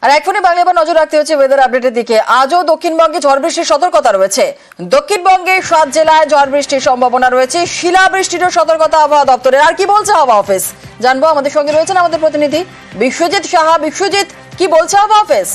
আর এখনই বাংলা এবার নজর রাখতে হচ্ছে ওয়েদার আপডেটের দিকে। আজও দক্ষিণবঙ্গে ঝড় বৃষ্টির সতর্কতা রয়েছে। দক্ষিণবঙ্গে 7 জেলায় ঝড় বৃষ্টির সম্ভাবনা রয়েছে। শিলাবৃষ্টিরও সতর্কতা আবহাওয়া দপ্তরের। আর কি বলছে আবহাওয়া অফিস জানবো, আমাদের সঙ্গে রয়েছেন আমাদের প্রতিনিধি বিশ্বজিৎ সাহা। বিশ্বজিৎ, কি বলছে আবহাওয়া অফিস?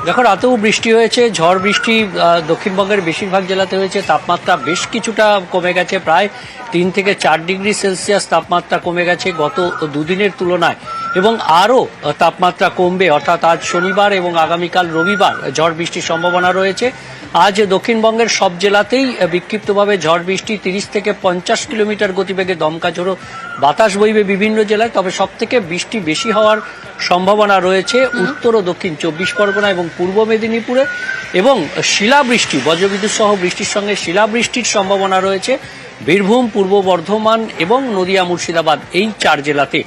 দেখো, রাতেও বৃষ্টি হয়েছে, ঝড় বৃষ্টি দক্ষিণবঙ্গের বেশিরভাগ জেলাতে হয়েছে। তাপমাত্রা বেশ কিছুটা কমে গেছে, প্রায় 3 থেকে 4 ডিগ্রি সেলসিয়াস তাপমাত্রা কমে গেছে গত দুদিনের তুলনায়, এবং আরও তাপমাত্রা কমবে, অর্থাৎ আজ শনিবার এবং আগামীকাল রবিবার ঝড় বৃষ্টির সম্ভাবনা রয়েছে। আজ দক্ষিণবঙ্গের সব জেলাতেই বিক্ষিপ্তভাবে ঝড় বৃষ্টি, 30 থেকে 50 কিলোমিটার গতিবেগে দমকা ঝোড়ো বাতাস বইবে বিভিন্ন জেলায়। তবে সব থেকে বৃষ্টি বেশি হওয়ার সম্ভাবনা রয়েছে উত্তর ও দক্ষিণ 24 পরগনা এবং পূর্ব মেদিনীপুরে, এবং শিলাবৃষ্টি, বজ্রবিদ্যুৎ সহ বৃষ্টির সঙ্গে শিলাবৃষ্টির সম্ভাবনা রয়েছে বীরভূম, পূর্ব বর্ধমান এবং নদিয়া, মুর্শিদাবাদ, এই 4 জেলাতে।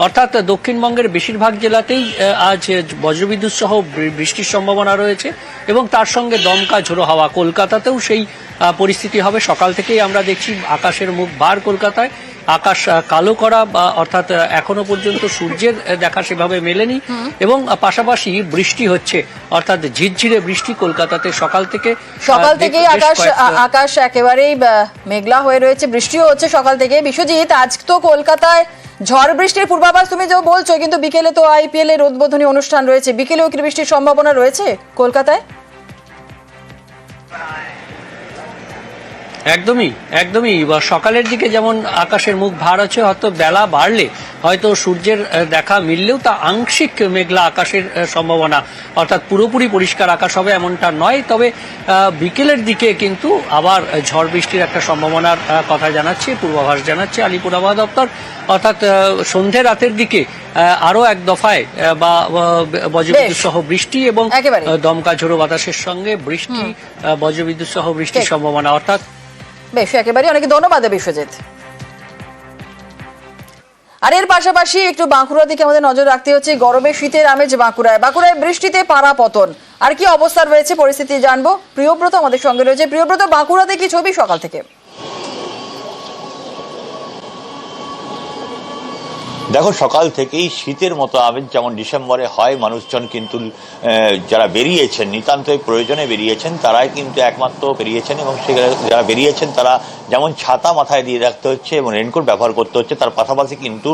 অর্থাৎ দক্ষিণবঙ্গের বেশিরভাগ জেলাতেই আজ বজ্রবিদ্যুৎ সহ বৃষ্টির সম্ভাবনা রয়েছে, এবং তার সঙ্গে দমকা ঝোড়ো হাওয়া। কলকাতাতেও সেই পরিস্থিতি হবে। সকাল থেকেই আমরা দেখছি আকাশের মুখ ভার কলকাতায়, আকাশ কালো করা, অর্থাৎ এখনো পর্যন্ত সূর্যের দেখা সেভাবে মেলেনি, এবং পাশাপাশি বৃষ্টি হচ্ছে, অর্থাৎ ঝিরঝিরে বৃষ্টি কলকাতাতে সকাল থেকেই আকাশ একেবারেই মেঘলা হয়ে রয়েছে, বৃষ্টিও হচ্ছে সকাল থেকে। বিশ্বজিৎ, আজ তো কলকাতায় ঝড় বৃষ্টির পূর্বাভাস তুমি যে বলছো, কিন্তু বিকেলে তো আইপিএল এর উদ্বোধনী অনুষ্ঠান রয়েছে, বিকেলেও কি বৃষ্টির সম্ভাবনা রয়েছে কলকাতায়? একদমই সকালের দিকে যেমন আকাশের মুখ ভার আছে, হয়তো বেলা বাড়লে হয়তো সূর্যের দেখা মিললেও তা আংশিক মেঘলা আকাশের সম্ভাবনা, অর্থাৎ পুরোপুরি পরিষ্কার আকাশ হবে এমনটা নয়। তবে বিকেলের দিকে কিন্তু আবার ঝড় বৃষ্টির একটা সম্ভাবনার কথা জানাচ্ছে, পূর্বাভাস জানাচ্ছে আলিপুর আবহাওয়া দপ্তর। অর্থাৎ সন্ধে রাতের দিকে আরো এক দফায় বা বজ্রবিদ্যুৎ সহ বৃষ্টি এবং দমকা ঝোড়ো বাতাসের সঙ্গে বৃষ্টি, বজ্রবিদ্যুৎ সহ বৃষ্টির সম্ভাবনা। অর্থাৎ বেশ, একেবারে অনেক ধন্যবাদ বিশ্বজিৎ। আর এর পাশাপাশি একটু বাঁকুড়ার দিকে আমাদের নজর রাখতে হচ্ছে। গরমে শীতের আমেজ বাঁকুড়ায় বৃষ্টিতে পাড়া পতন। আর কি অবস্থা রয়েছে পরিস্থিতি জানবো, প্রিয়ব্রত আমাদের সঙ্গে রয়েছে। প্রিয়ব্রত, বাঁকুড়াতে কি ছবি সকাল থেকে? দেখো, সকাল থেকেই শীতের মতো আমেজ যেমন ডিসেম্বরে হয়, মানুষজন কিন্তু যারা বেরিয়েছেন, নিতান্তই প্রয়োজনে বেরিয়েছেন, তারাই কিন্তু একমাত্র বেরিয়েছেন, এবং সেখানে যারা বেরিয়েছেন তারা যেমন ছাতা মাথায় দিয়ে রাখতে হচ্ছে এবং রেনকোট ব্যবহার করতে হচ্ছে, তার পাশাপাশি কিন্তু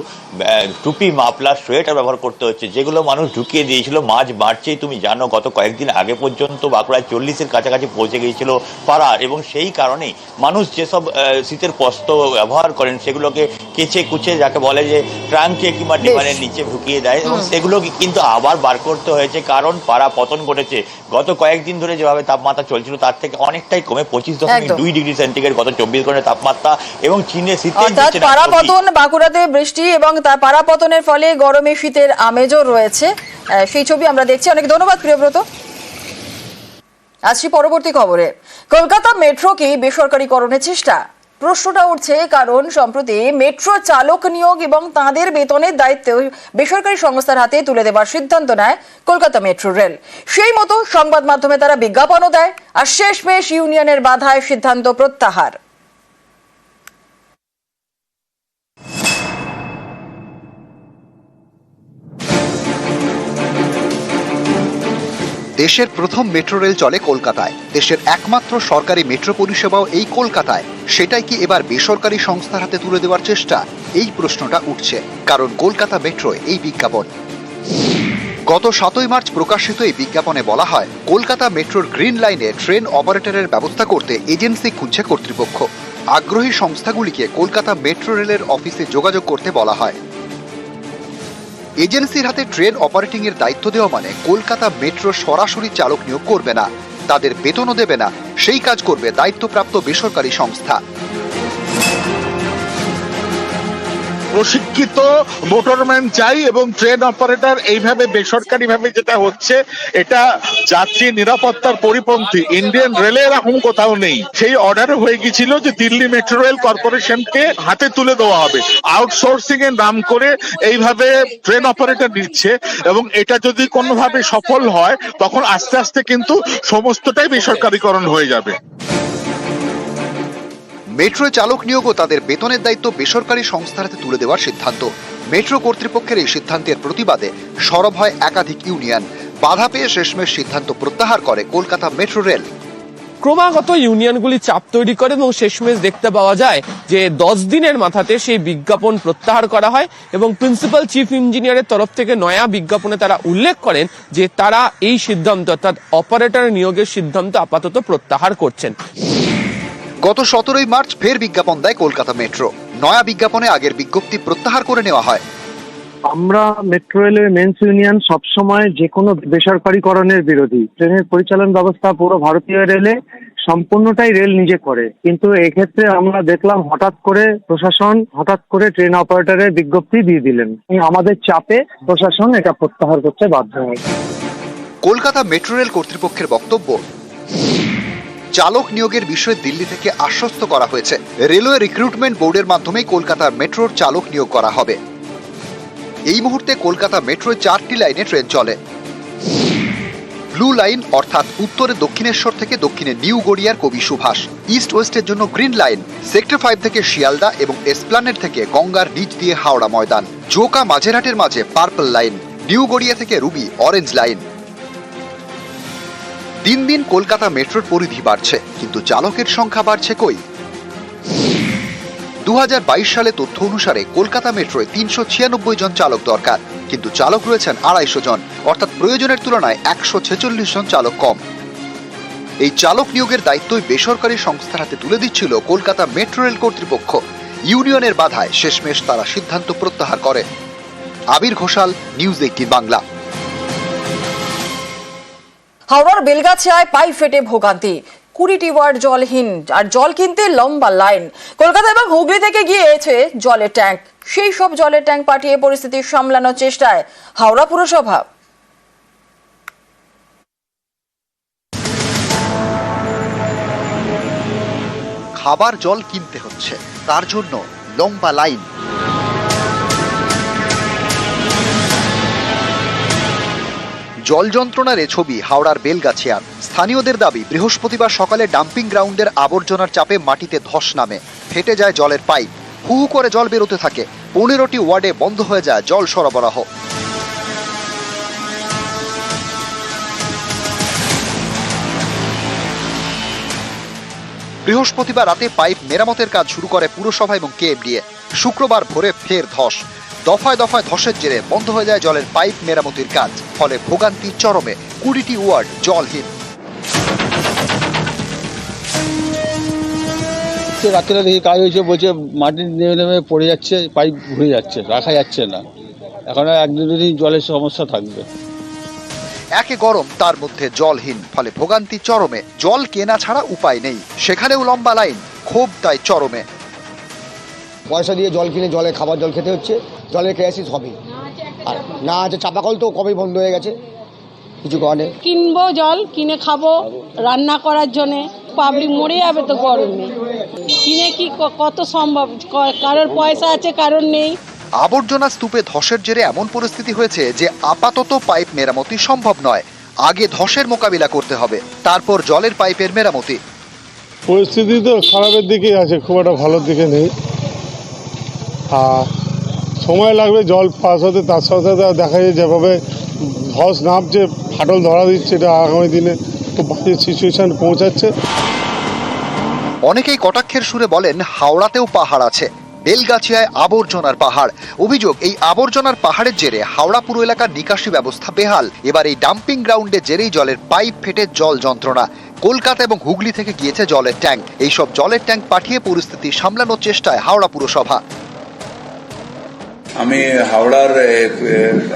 টুপি, মাফলার, সোয়েটার ব্যবহার করতে হচ্ছে, যেগুলো মানুষ ঢুকিয়ে দিয়েছিল। মাঝ মার্চেই তুমি জানো গত কয়েকদিন আগে পর্যন্ত বাঁকুড়ায় 40-এর কাছাকাছি পৌঁছে গিয়েছিল পাড়া, এবং সেই কারণেই মানুষ যেসব শীতের বস্ত্র ব্যবহার করেন সেগুলোকে কেচে কুচে, যাকে বলে যে ট্রাঙ্কে কিংবা ডিমানের নিচে ঢুকিয়ে দেয়, এবং সেগুলো কিন্তু আবার বার করতে হয়েছে, কারণ পাড়া পতন ঘটেছে। গত কয়েকদিন ধরে যেভাবে তাপমাত্রা চলছিল তার থেকে অনেকটাই কমে 25.2 ডিগ্রি সেন্টিগ্রেড গত 24 ঘন্টার তাপমাত্রা, এবং চীনে শীতের পাড়া পতন, বাঁকুড়াতে বৃষ্টি এবং তার পাড়া পতনের ফলে গরমে শীতের আমেজও রয়েছে, সেই ছবি আমরা দেখছি। অনেক ধন্যবাদ প্রিয়ব্রত। আসছি পরবর্তী খবরে। কলকাতা মেট্রো কি বেসরকারীকরণের চেষ্টা? প্রশ্নটা উঠছে কারণ সম্প্রতি মেট্রো চালক নিয়োগ এবং তাঁদের বেতনের দায়িত্ব বেসরকারি সংস্থার হাতে তুলে দেওয়ার সিদ্ধান্ত নেয় কলকাতা মেট্রো রেল। সেই মতো সংবাদ মাধ্যমে তারা বিজ্ঞাপনও দেয়, আর শেষমেশ ইউনিয়নের বাধায় সিদ্ধান্ত প্রত্যাহার। দেশের প্রথম মেট্রো রেল চলে কলকাতায়, দেশের একমাত্র সরকারি মেট্রো পরিষেবাও এই কলকাতায়। সেটাই কি এবার বেসরকারি সংস্থার হাতে তুলে দেওয়ার চেষ্টা? এই প্রশ্নটা উঠছে কারণ কলকাতা মেট্রো এই বিজ্ঞাপন। গত 7 মার্চ প্রকাশিত এই বিজ্ঞাপনে বলা হয়, কলকাতা মেট্রোর গ্রিন লাইনে ট্রেন অপারেটরের ব্যবস্থা করতে এজেন্সি খুঁজছে কর্তৃপক্ষ। আগ্রহী সংস্থাগুলিকে কলকাতা মেট্রো রেলের অফিসে যোগাযোগ করতে বলা হয়। এজেন্সির হাতে ট্রেন অপারেটিং এর দায়িত্ব দেওয়া মানে কলকাতা মেট্রো সরাসরি চালক নিয়োগ করবে না, তাদের বেতনও দেবে না, সেই কাজ করবে দায়িত্বপ্রাপ্ত বেসরকারি সংস্থা। প্রশিক্ষিত মোটরম্যান চাই, এবং ট্রেন অপারেটর এইভাবে বেসরকারি ভাবে যেটা হচ্ছে এটা যাত্রী নিরাপত্তার পরিপন্থী। ইন্ডিয়ান রেলে এরকম কোথাও নেই। সেই অর্ডার হয়ে গেছিল যে দিল্লি মেট্রো রেল কর্পোরেশনকে হাতে তুলে দেওয়া হবে। আউটসোর্সিং এর নাম করে এইভাবে ট্রেন অপারেটর নিচ্ছে, এবং এটা যদি কোনোভাবে সফল হয় তখন আস্তে আস্তে কিন্তু সমস্তটাই বেসরকারীকরণ হয়ে যাবে। মেট্রো চালক নিয়োগ ও তাদের বেতনের দায়িত্ব বেসরকারি সংস্থার হাতে তুলে দেওয়ার সিদ্ধান্ত। মেট্রো কর্তৃপক্ষের এই সিদ্ধান্তের প্রতিবাদে সরব হয় একাধিক ইউনিয়ন। বাধা পেয়ে শেষমেশ সিদ্ধান্ত প্রত্যাহার করে কলকাতা মেট্রো রেল। ক্রমাগত ইউনিয়নগুলি চাপ তৈরি করে এবং শেষমেশ দেখতে পাওয়া যায় যে 10 দিনের মাথাতে সেই বিজ্ঞাপন প্রত্যাহার করা হয় এবং প্রিন্সিপাল চিফ ইঞ্জিনিয়ারের তরফ থেকে নয়া বিজ্ঞাপনে তারা উল্লেখ করেন যে তারা এই সিদ্ধান্ত অর্থাৎ অপারেটর নিয়োগের সিদ্ধান্ত আপাতত প্রত্যাহার করছেন। গত 17 মার্চ ফের বিজ্ঞাপন দেয় কলকাতা মেট্রো। নয়া বিজ্ঞাপনে আগের বিজ্ঞপ্তি প্রত্যাহার করে নেওয়া হয়। আমরা মেট্রো রেলের মেন্স ইউনিয়ন সবসময় যে কোনো বেসরকারীকরণের বিরোধী। ট্রেনের পরিচালন ব্যবস্থা পুরো ভারতীয় রেলে সম্পূর্ণটাই রেল নিজে করে, কিন্তু এক্ষেত্রে আমরা দেখলাম হঠাৎ করে প্রশাসন হঠাৎ করে ট্রেন অপারেটরের বিজ্ঞপ্তি দিয়ে দিলেন। আমাদের চাপে প্রশাসন এটা প্রত্যাহার করতে বাধ্য হয়। কলকাতা মেট্রো রেল কর্তৃপক্ষের বক্তব্য, চালক নিয়োগের বিষয়ে দিল্লি থেকে আশ্বস্ত করা হয়েছে। রেলওয়ে রিক্রুটমেন্ট বোর্ডের মাধ্যমে কলকাতার মেট্রোর চালক নিয়োগ করা হবে। এই মুহূর্তে কলকাতা মেট্রোয় 4টি লাইনে ট্রেন চলে। ব্লু লাইন অর্থাৎ উত্তরে দক্ষিণেশ্বর থেকে দক্ষিণে নিউ গড়িয়ার কবি সুভাষ, ইস্ট ওয়েস্টের জন্য গ্রিন লাইন সেক্টর 5 থেকে শিয়ালদা এবং এসপ্লানেড থেকে গঙ্গার নিচ দিয়ে হাওড়া ময়দান, জোকা মাঝেরহাটের মাঝে পার্পল লাইন, নিউ গড়িয়া থেকে রুবি অরেঞ্জ লাইন। দিন দিন কলকাতা মেট্রোর পরিধি বাড়ছে, কিন্তু চালকের সংখ্যা বাড়ছে কই? 2022 সালে তথ্য অনুসারে কলকাতা মেট্রোয় 396 জন চালক দরকার, কিন্তু চালক রয়েছেন 250 জন, অর্থাৎ প্রয়োজনের তুলনায় 146 জন চালক কম। এই চালক নিয়োগের দায়িত্বই বেসরকারি সংস্থার হাতে তুলে দিচ্ছিল কলকাতা মেট্রো রেল কর্তৃপক্ষ। ইউনিয়নের বাধায় শেষমেশ তারা সিদ্ধান্ত প্রত্যাহার করে। আবির ঘোষাল, নিউজ 18 বাংলা। হাওড়ার বেলগাছিয়ায় পাইপ ফেটে ভোগান্তি, 20টি ওয়ার্ড জলহীন, আর জল কিনতে লম্বা লাইন। কলকাতা এবং হুগলি থেকে গিয়েছে জলের ট্যাঙ্ক, সেই সব জলের ট্যাঙ্ক পাঠিয়ে পরিস্থিতি সামলানোর চেষ্টায় হাওড়া পুরসভা। খাবার জল কিনতে হচ্ছে, তার জন্য লম্বা লাইন। জল যন্ত্রণার এ ছবি হাওড়ার বেলগাছিয়ার। স্থানীয়দের দাবি, বৃহস্পতিবার সকালে ডাম্পিং গ্রাউন্ডের আবর্জনার চাপে মাটিতে ধস নামে, ফেটে যায় জলের পাইপ, হু হু করে জল বেরোতে থাকে। 15টি ওয়ার্ডে বন্ধ হয়ে যায় জল সরবরাহ। বৃহস্পতিবার রাতে পাইপ মেরামতের কাজ শুরু করে পুরসভা এবং কেএমডিএ। শুক্রবার ভোরে ফের ধস, দফায় দফায় ধসের জেরে বন্ধ হয়ে যায় জলের পাইপ মেরামতির কাজ, ফলে ভোগান্তি চরমে, 20টি ওয়ার্ড জলহীন। রাত্রে দেখি কাজ হয়েছে, বলছে মাটি নেমে নেমে পড়ে যাচ্ছে, পাইপ ঘুরে যাচ্ছে, রাখা যাচ্ছে না। এখন 1-2 দিন জলের সমস্যা থাকবে। একে গরম, তার মধ্যে জলহীন, ফলে ভোগান্তি চরমে। জল কেনা ছাড়া উপায় নেই, সেখানেও লম্বা লাইন, ক্ষোভ তাই চরমে। পয়সা দিয়ে জল কিনে জলে খাবার জল খেতে হচ্ছে, জলের ক্রাইসিস হবে। আর না আছে চাপাকল তো কবেই বন্ধ হয়ে গেছে, কিছু কারণে কিনবো, জল কিনে খাবো রান্না করার জন্যে। পাবলিক মরে যাবে তো গরমে, কিনে কি কত সম্ভব? কারোর পয়সা আছে, কারোর নেই। আবর্জনা স্তূপে ধসের জেরে এমন পরিস্থিতি হয়েছে যে আপাতত পাইপ মেরামতি সম্ভব নয়। আগে ধসের মোকাবিলা করতে হবে, তারপর জলের পাইপের মেরামতি। পরিস্থিতি তো খারাপের দিকেই আছে, খুব একটা ভালোর দিকে নেই। আর সময় লাগবে জল পাস হতে, তার সাথে সাথে দেখা যায় যেভাবে ধস নামছে, ফাটল ধরা দিচ্ছে, এটা আগামী দিনে খুব বাজে সিচুয়েশন পৌঁছাচ্ছে। অনেকেই কটাক্ষের সুরে বলেন, হাওড়াতেও পাহাড় আছে, বেলগাছিয়ায় আবর্জনার পাহাড়। অভিযোগ, এই আবর্জনার পাহাড়ের জেরে হাওড়া পুর এলাকার নিকাশি ব্যবস্থা বেহাল। এবার এই ডাম্পিং গ্রাউন্ডে জেরেই জলের পাইপ ফেটে জল যন্ত্রণা। কলকাতা এবং হুগলি থেকে গিয়েছে জলের ট্যাঙ্ক, এইসব জলের ট্যাঙ্ক পাঠিয়ে পরিস্থিতি সামলানোর চেষ্টায় হাওড়া পুরসভা। আমি হাওড়ার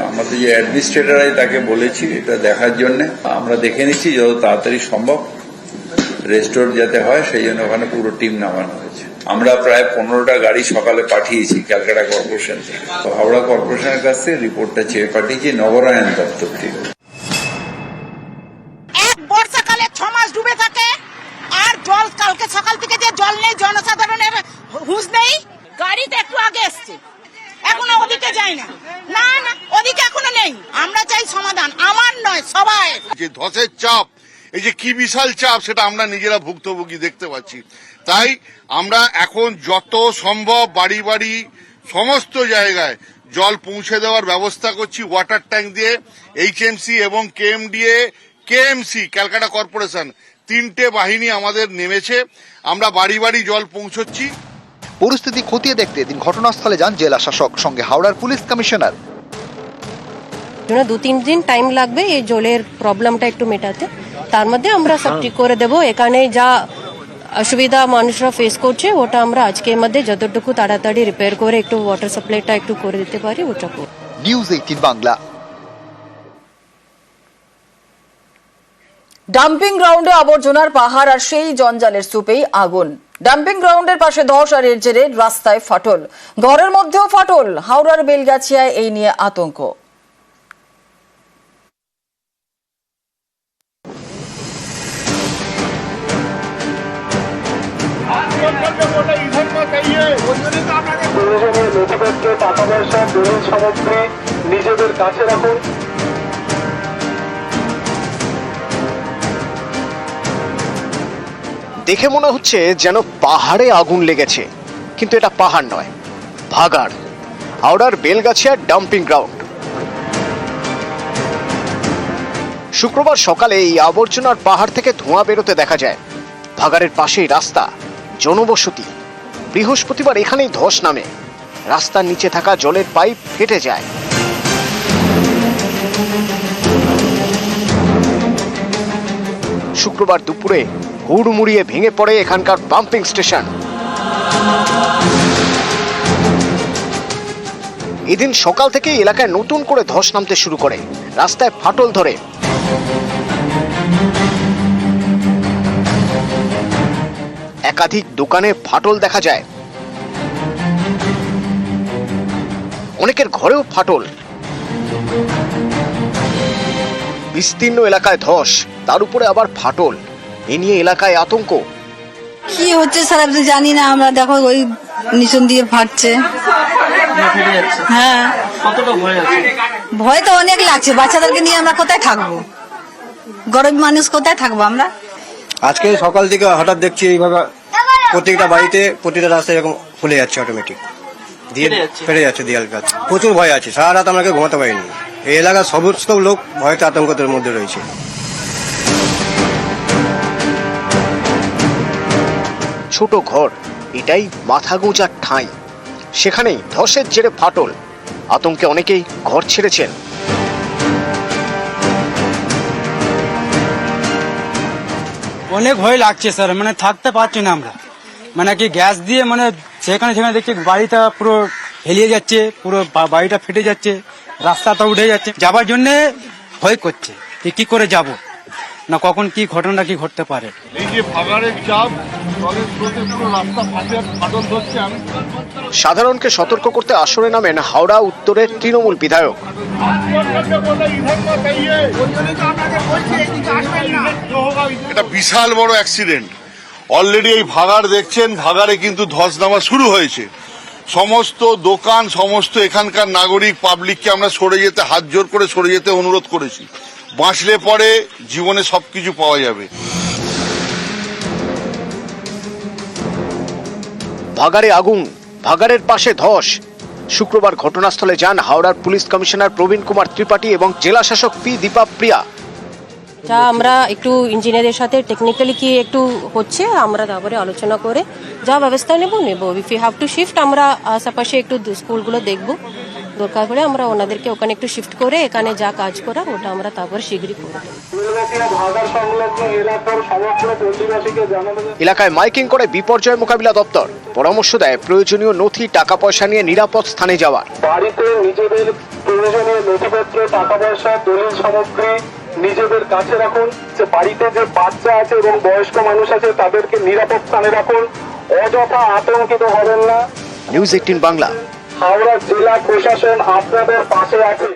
আমাদের যে অ্যাডমিনিস্ট্রেটর আছে তাকে বলেছি এটা দেখার জন্য। আমরা দেখে নিচ্ছি যত তাড়াতাড়ি সম্ভব রেস্টোর যাতে হয়, সেই জন্য ওখানে পুরো টিম নামানো হয়েছে। আমরা প্রায় 15টা গাড়ি সকালে পাঠিয়েছি ক্যালকাটা কর্পোরেশন থেকে। হাওড়া কর্পোরেশনের কাছ থেকে রিপোর্টটা চেয়ে পাঠিয়েছি নগরায়ণ দপ্তর থেকে। এক বর্ষাকালে 6 মাস ডুবে থাকে, আর জল কালকে সকাল থেকে যে জল নেই, জনসাধারণের হুঁশ নেই। গাড়িতে একটু আগে এসছে, এখনো ওদিকে যায় না। না না, ওদিকে এখনো নেই। আমরা চাই সমাধান, আমার নয় সবাই। যে ধসের চাপ, এই যে কি বিশাল চাপ, সেটা আমরা নিজেরা ভুক্তভোগী দেখতে পাচ্ছি। তাই আমরা এখন যত সম্ভব বাড়ি বাড়ি সমস্ত জায়গায় জল পৌঁছে দেওয়ার ব্যবস্থা করছি ওয়াটার ট্যাঙ্ক দিয়ে। এইচএমসি এবং কেএমসি ক্যালকাটা কর্পোরেশন 3টে বাহিনী আমাদের নেমেছে, আমরা বাড়ি বাড়ি জল পৌঁছচ্ছি। পরিস্থিতি খতিয়ে দেখতে এদিন ঘটনাস্থলে যান জেলা শাসক, সঙ্গে হাওড়ার পুলিশ কমিশনার। 2-3 দিন টাইম লাগবে এই জলের প্রবলেমটা একটু মেটাতে, তার মধ্যে আমরা সব ঠিক করে দেব। এখানে যা অসুবিধা মানুষরা ফেস করছে ওটা আমরা আজকের মধ্যে যতটুকু তাড়াতাড়ি রিপেয়ার করে একটু ওয়াটার সাপ্লাইটা একটু করে দিতে পারি ওটা করব। নিউজ 18 বাংলা। ডাম্পিং গ্রাউন্ডে আবর্জনার পাহাড় আর সেই জঞ্জালের স্তূপেই আগুন। ডাম্পিং গ্রাউন্ডের পাশে ধস আর এর জেরে রাস্তায় ফাটল, ঘরের মধ্যেও ফাটল। হাওড়ার বেলগাছিয়ায় এই নিয়ে আতঙ্ক। নিজেদের কাছে রাখুন। দেখে মনে হচ্ছে যেন পাহাড়ে আগুন লেগেছে, কিন্তু এটা পাহাড় নয়, ভাগাড়। হাওড়ার বেলগাছিয়ার ডাম্পিং গ্রাউন্ড। শুক্রবার সকালে এই আবর্জনার পাহাড় থেকে ধোঁয়া বেরোতে দেখা যায়। ভাগাড়ের পাশেই রাস্তা, জনবসতি। বৃহস্পতিবার এখানেই ধস নামে, রাস্তার নিচে থাকা জলের পাইপ ফেটে যায়। শুক্রবার দুপুরে হুড়মুড়িয়ে ভেঙে পড়ে এখানকার পাম্পিং স্টেশন। এদিন সকাল থেকে এলাকায় নতুন করে ধস নামতে শুরু করে, রাস্তায় ফাটল ধরে। একাধিক দোকানে ফাটল দেখা যায়, অনেকের ঘরেও ফাটল। বিস্তীর্ণ এলাকায় ধস, তার উপরে আবার ফাটল। এ নিয়ে এলাকায় আতঙ্ক। কি হচ্ছে স্যার আপনি জানি না, আমরা দেখো ওই নিচন দিয়ে ফাটছে। হ্যাঁ, ভয় তো অনেক লাগছে, বাচ্চাদেরকে নিয়ে আমরা কোথায় থাকবো, গরিব মানুষ কোথায় থাকবো আমরা। আজকে সকাল থেকে হঠাৎ দেখছি এইভাবে প্রত্যেকটা বাড়িতে প্রতিটা রাস্তায় এরকম খুলে যাচ্ছে, অটোমেটিক দিয়ে ফেটে যাচ্ছে দেয়াল গাছ। প্রচুর ভয় আছে, সারা রাত আমাকে ঘুমাতে পারিনি। এই এলাকার সমস্ত লোক ভয়তে আতঙ্কের মধ্যে রয়েছে। ছোট ঘর, এটাই মাথা গোঁজার ঠাঁই। সেখানেই ধসের জেরে ফাটল। আতঙ্কে অনেকেই ঘর ছেড়েছেন। অনেক ভয় লাগছে স্যার, মানে থাকতে পারছি না আমরা। মানে কি গ্যাস দিয়ে মানে সেখানে দেখছি বাড়িটা পুরো হেলিয়ে যাচ্ছে, পুরো বাড়িটা ফেটে যাচ্ছে, রাস্তাটা উঠে যাচ্ছে। যাবার জন্য ভয় করছে যে কি করে যাব, না কখন কি ঘটনা কি ঘটতে পারে। এই যে ভাগাড়ের চাপ, জলের স্রোতে পুরো রাস্তা ফাটল ধরছে। সাধারণকে সতর্ক করতে আসরে নামেন হাওড়া উত্তরের তৃণমূল বিধায়ক। এটা বিশাল বড় অ্যাক্সিডেন্ট। অলরেডি এই ভাগাড় দেখছেন, ভাগাড়ে কিন্তু ধস নামা শুরু হয়েছে। সমস্ত দোকান, সমস্ত এখানকার নাগরিক পাবলিককে আমরা সরে যেতে, হাত জোর করে সরে যেতে অনুরোধ করেছি। বাঁচলে পরে জীবনে সবকিছু পাওয়া যাবে। ভাগাড়ে আগুন, ভাগাড়ের পাশে ধস। শুক্রবার ঘটনাস্থলে যান হাওড়ার পুলিশ কমিশনার প্রবীণ কুমার ত্রিপাঠী এবং জেলা শাসক পি দীপা প্রিয়া। যা আমরা একটু ইঞ্জিনিয়ারের সাথে টেকনিক্যালি কি একটু হচ্ছে আমরা তারপরে আলোচনা করে যা ব্যবস্থা নেব। If you have to shift, আমরা আশেপাশে একটু স্কুলগুলো দেখবো, দরকার পড়ে আমরা ওনাদেরকে ওখানে একটু শিফট করে এখানে যা কাজ করা ওটা আমরা তারপর শীঘ্রই করব। এলাকায় মাইকিং করে বিপর্যয় মোকাবিলা দপ্তর পরামর্শ দেয় প্রয়োজনীয় নথি, টাকা পয়সা নিয়ে নিরাপদ স্থানে যাওয়ার। বাড়িতে নিজেদের প্রয়োজনীয় নথিপত্র, টাকা পয়সা, দলিল সামগ্রী নিজেদের কাছে রাখুন। যে বাড়িতে যে বাচ্চা আছে এবং বয়স্ক মানুষ আছে তাদেরকে নিরাপদ স্থানে রাখুন। অযথা আতঙ্কিত হবেন না। নিউজ 18 বাংলা। হাওড়া জেলা প্রশাসন আপনাদের পাশে আছে।